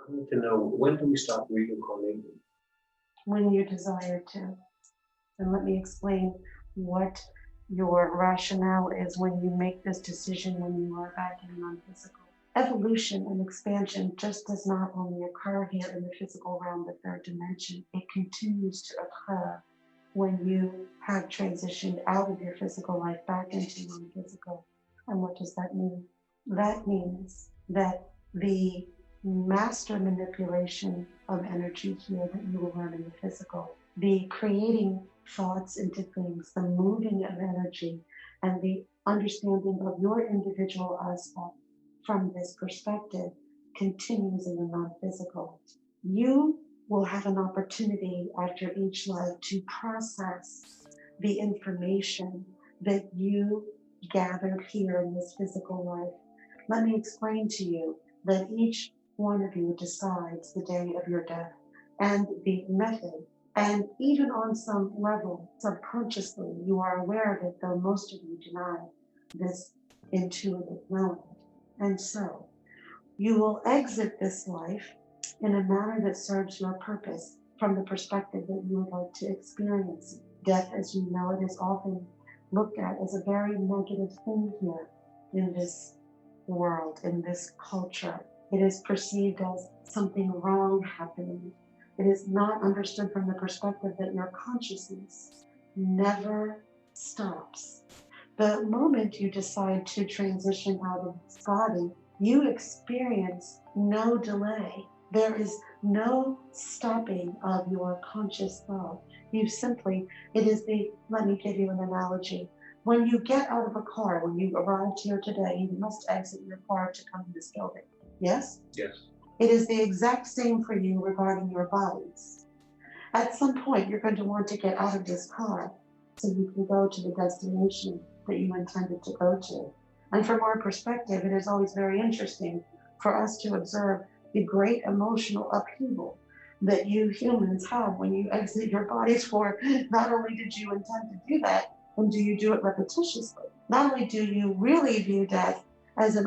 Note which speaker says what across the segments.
Speaker 1: I need to know, when do we stop reincarnating?
Speaker 2: When you desire to. And let me explain what your rationale is when you make this decision when you are back in non-physical. Evolution and expansion just does not only occur here in the physical realm, the third dimension. It continues to occur when you have transitioned out of your physical life back into non-physical. And what does that mean? That means that the master manipulation of energy here that you will learn in the physical, the creating thoughts into things, the moving of energy, and the understanding of your individual aspect from this perspective continues in the non-physical. You will have an opportunity after each life to process the information that you gathered here in this physical life. Let me explain to you that each one of you decides the day of your death and the method. And even on some level, subconsciously, you are aware of it, though most of you deny this intuitive knowledge. And so, you will exit this life in a manner that serves your purpose from the perspective that you would like to experience. Death, as you know it, is often looked at as a very negative thing here in this world, in this culture. It is perceived as something wrong happening. It is not understood from the perspective that your consciousness never stops. The moment you decide to transition out of this body, you experience no delay. There is no stopping of your conscious thought. You simply, let me give you an analogy. When you get out of a car, when you arrived here today, you must exit your car to come to this building. Yes?
Speaker 1: Yes.
Speaker 2: It is the exact same for you regarding your bodies. At some point, you're going to want to get out of this car so you can go to the destination that you intended to go to. And from our perspective, it is always very interesting for us to observe the great emotional upheaval that you humans have when you exit your bodies. For not only did you intend to do that, and do you do it repetitiously, not only do you really view death as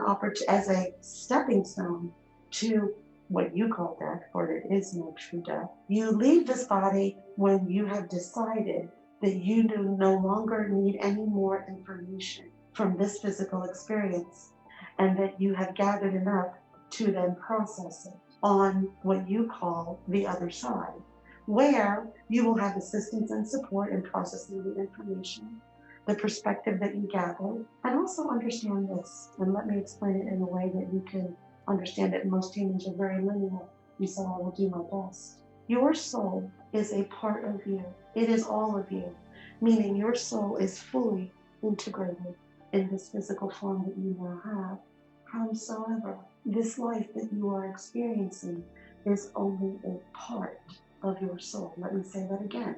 Speaker 2: as a stepping stone to what you call death, for there is no true death. You leave this body when you have decided that you no longer need any more information from this physical experience, and that you have gathered enough to then process it on what you call the other side, where you will have assistance and support in processing the information, the perspective that you gathered, and also understand this. And let me explain it in a way that you can understand it. Most humans are very linear, and so I will do my best. Your soul is a part of you. It is all of you, meaning your soul is fully integrated in this physical form that you now have. Howsoever, this life that you are experiencing is only a part of your soul. Let me say that again.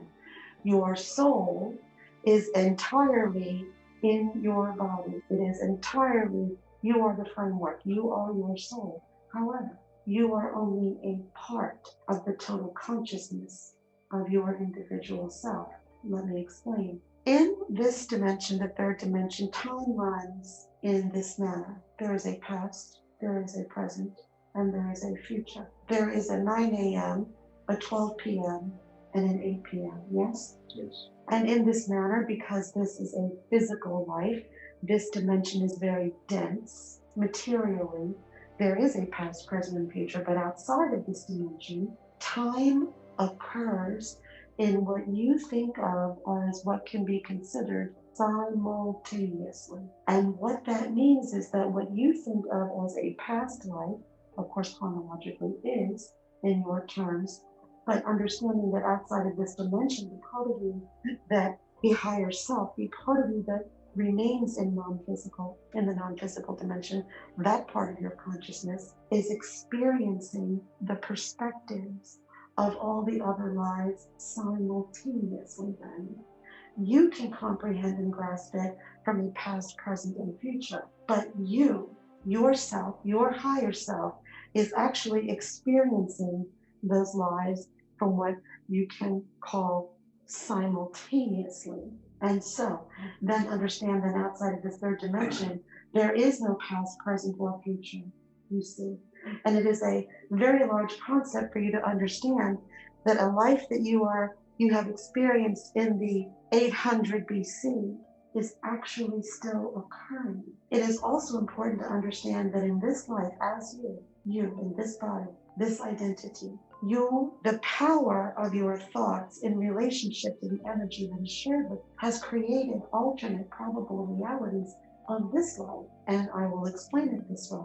Speaker 2: Your soul is entirely in your body. It is entirely, you are the framework. You are your soul. However, you are only a part of the total consciousness of your individual self. Let me explain. In this dimension, the third dimension, time runs in this manner. There is a past, there is a present, and there is a future. There is a 9 a.m., a 12 p.m., and an 8 p.m., yes?
Speaker 1: Yes.
Speaker 2: And in this manner, because this is a physical life, this dimension is very dense materially. There is a past, present, and future, but outside of this dimension, time occurs in what you think of as what can be considered simultaneously. And what that means is that what you think of as a past life, of course chronologically is, in your terms, but understanding that outside of this dimension, the part of you that the higher self, the part of you that remains in the non-physical dimension, that part of your consciousness is experiencing the perspectives of all the other lives simultaneously. Then you can comprehend and grasp it from a past, present, and future, but you, yourself, your higher self, is actually experiencing those lives from what you can call simultaneously. And so then understand that outside of this third dimension, there is no past, present, or future, you see. And it is a very large concept for you to understand that a life that you have experienced in the 800 BC is actually still occurring. It is also important to understand that in this life, as you in this body, this identity, the power of your thoughts in relationship to the energy that is shared with has created alternate probable realities on this life. And I will explain it this way.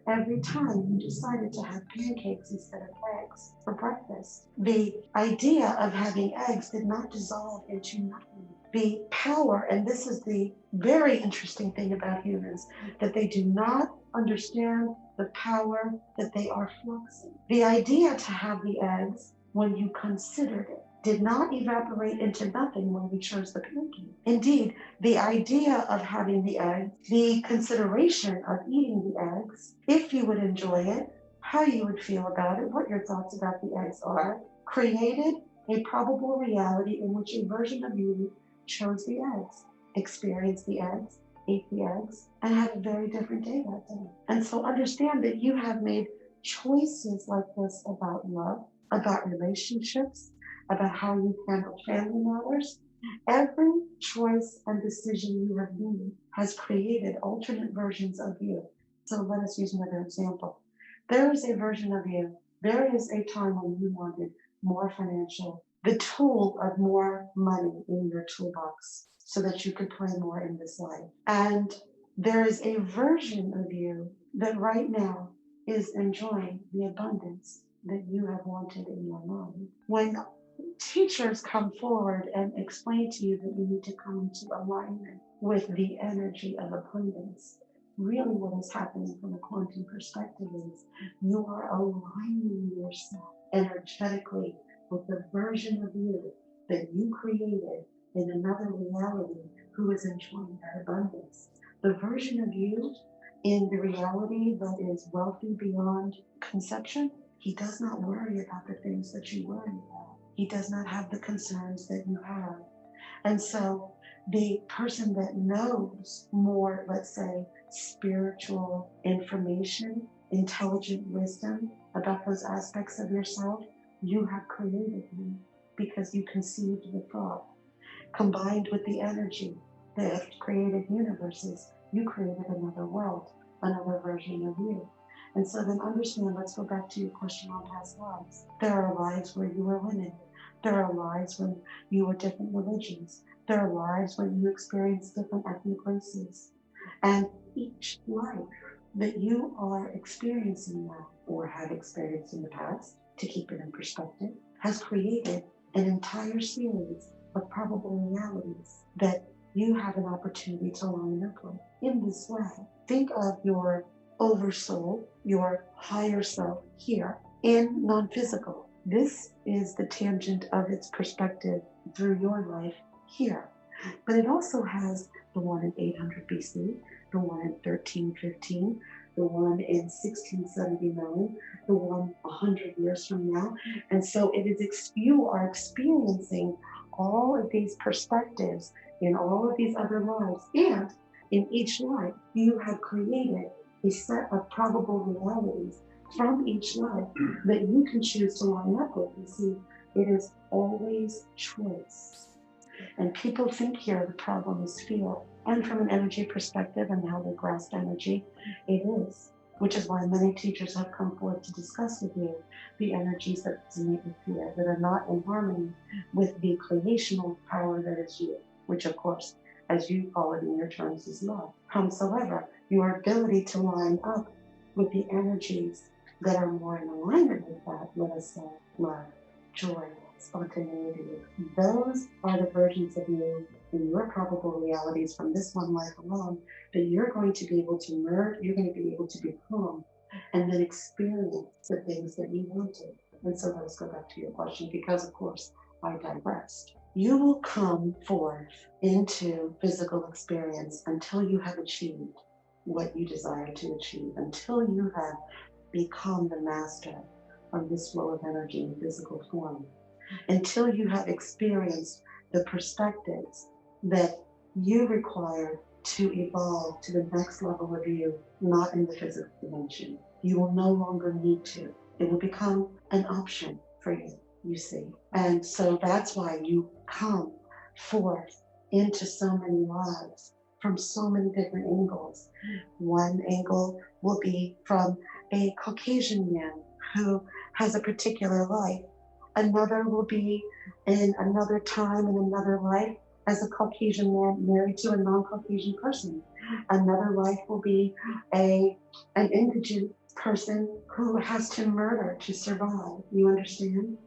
Speaker 2: Every time you decided to have pancakes instead of eggs for breakfast, the idea of having eggs did not dissolve into nothing. The power, and this is the very interesting thing about humans, that they do not understand the power that they are fluxing. The idea to have the eggs, when you considered it, did not evaporate into nothing when we chose the pancake. Indeed, the idea of having the egg, the consideration of eating the eggs, if you would enjoy it, how you would feel about it, what your thoughts about the eggs are, created a probable reality in which a version of you chose the eggs, experienced the eggs, ate the eggs, and had a very different day that day. And so understand that you have made choices like this about love, about relationships, about how you handle family matters. Every choice and decision you have made has created alternate versions of you. So let us use another example. There is a version of you. There is a time when you wanted more financial, the tool of more money in your toolbox so that you could play more in this life. And there is a version of you that right now is enjoying the abundance that you have wanted in your mind. When teachers come forward and explain to you that you need to come into alignment with the energy of abundance, really what is happening from a quantum perspective is you are aligning yourself energetically with the version of you that you created in another reality who is enjoying that abundance. The version of you in the reality that is wealthy beyond conception, he does not worry about the things that you worry about. He does not have the concerns that you have. And so the person that knows more, let's say, spiritual information, intelligent wisdom about those aspects of yourself, you have created him because you conceived the thought. Combined with the energy that created universes, you created another world, another version of you. And so then understand, let's go back to your question on past lives. There are lives where you were women. There are lives when you were different religions. There are lives when you experienced different ethnic races. And each life that you are experiencing now or have experienced in the past, to keep it in perspective, has created an entire series of probable realities that you have an opportunity to line up with. In this way, think of your oversoul, your higher self here in non-physical. This is the tangent of its perspective through your life here. But it also has the one in 800 BC, the one in 1315, the one in 1679, the one 100 years from now. And so it is you are experiencing all of these perspectives in all of these other lives. And in each life, you have created a set of probable realities from each life that you can choose to line up with. You see, it is always choice. And people think here the problem is fear. And from an energy perspective and how they grasp energy, it is. Which is why many teachers have come forth to discuss with you the energies that resonate with fear, that are not in harmony with the creational power that is you, which of course, as you call it in your terms, is love. Howsoever, your ability to line up with the energies that are more in alignment with that, let us say, love, joy, spontaneity, those are the versions of you in your probable realities from this one life alone that you're going to be able to merge, you're going to be able to become, and then experience the things that you wanted. And so let's go back to your question, because of course I digressed. You will come forth into physical experience until you have achieved what you desire to achieve, until you have become the master of this flow of energy in physical form, until you have experienced the perspectives that you require to evolve to the next level of you, not in the physical dimension. You will no longer need to. It will become an option for you, you see. And so that's why you come forth into so many lives from so many different angles. One angle will be from a Caucasian man who has a particular life. Another will be in another time in another life as a Caucasian man married to a non-Caucasian person. Another life will be an indigent person who has to murder to survive. You understand?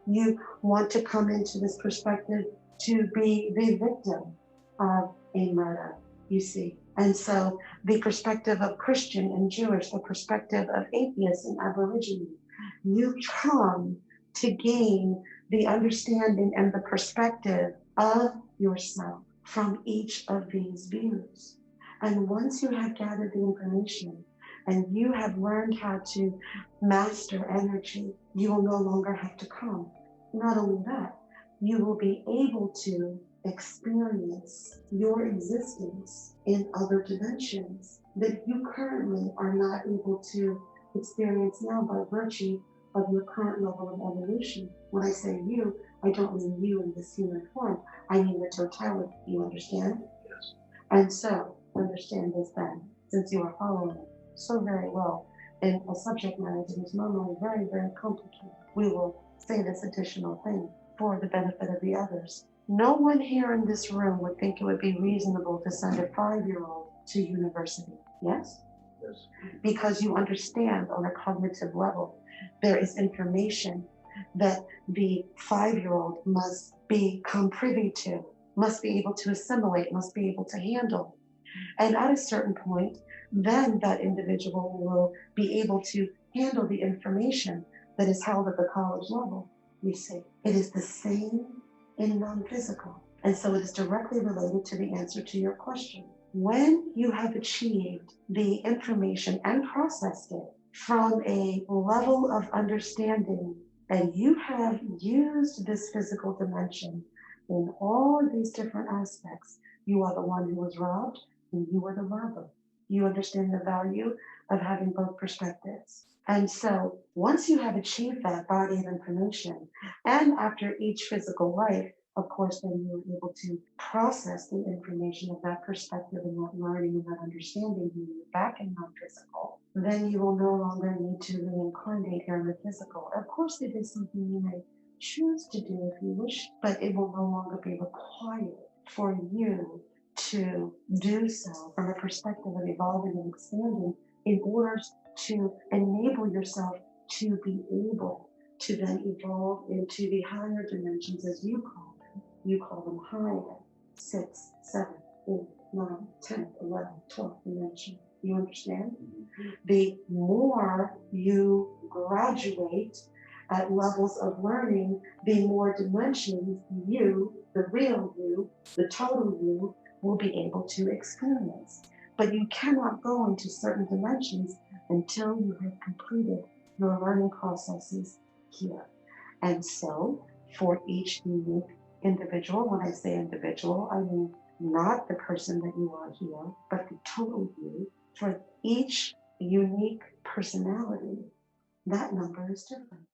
Speaker 2: You want to come into this perspective to be the victim of a murder, you see. And so the perspective of Christian and Jewish, the perspective of atheist and Aborigine, you come to gain the understanding and the perspective of yourself from each of these views. And once you have gathered the information and you have learned how to master energy, you will no longer have to come. Not only that, you will be able to experience your existence in other dimensions that you currently are not able to experience now by virtue of your current level of evolution. When I say you, I don't mean you in this human form. I mean the totality. You understand?
Speaker 1: Yes.
Speaker 2: And so, understand this then, since you are following so very well in a subject matter that is normally very, very complicated, we will say this additional thing for the benefit of the others. No one here in this room would think it would be reasonable to send a 5-year-old to university. Yes?
Speaker 1: Yes.
Speaker 2: Because you understand on a cognitive level, there is information that the 5-year-old must become privy to, must be able to assimilate, must be able to handle. And at a certain point, then that individual will be able to handle the information that is held at the college level. You see, it is the same in non-physical. And so it is directly related to the answer to your question. When you have achieved the information and processed it from a level of understanding, and you have used this physical dimension in all of these different aspects, you are the one who was robbed and you are the robber. You understand the value of having both perspectives. And so once you have achieved that body of information, and after each physical life, of course, then you're able to process the information of that perspective and that learning and that understanding when you're back in non-physical, then you will no longer need to reincarnate here in the physical. Of course, it is something you may choose to do if you wish, but it will no longer be required for you to do so from a perspective of evolving and expanding in order to enable yourself to be able to then evolve into the higher dimensions, as you call them. You call them higher, 6, 7, 8, 9, 10, 11, 12 dimension. You understand? The more you graduate at levels of learning, the more dimensions you, the real you, the total you, will be able to experience. But you cannot go into certain dimensions until you have completed your learning processes here. And so, for each unique individual, when I say individual, I mean not the person that you are here, but the total you. For each unique personality, that number is different.